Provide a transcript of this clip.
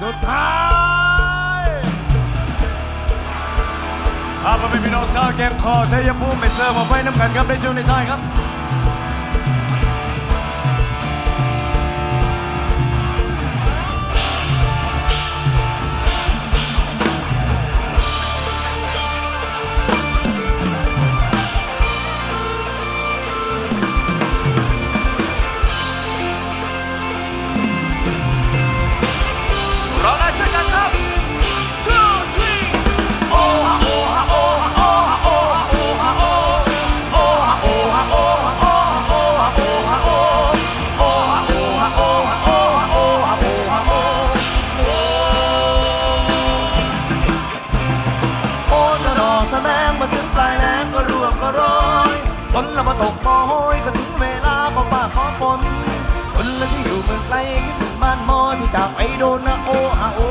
สุดท้ายพ่อแม่พี่น้องชาวแกงคอชัยภูมิไปเสิร์ฟมาไว้น้ำกันครับในช่วงในท้ายครับร้องได้ช่วยกันครับ two three โอ้ฮะโอ้ฮะโอ้ฮะโอ้ฮะโอ้ฮะโอ้โอ้ฮะโอ้ฮะโอ้ฮะโอ้ฮะโอ้ฮะโอ้ฮะโอ้โอ้ฮะโอ้ฮะโอ้ฮะโอ้ฮะโอ้ฮะโอ้ฮะโอ้โอ้จะรอแสดงมาถึงปลายแรงก็ร่วงก็ร้อยฝนละมาตกมอโหยก็ถึงเวลาขอป่าขอฝนคนละที่อยู่เมืองไกลคิดถึงบ้านมอที่จากไปโดนนะโอ้ฮะโอ้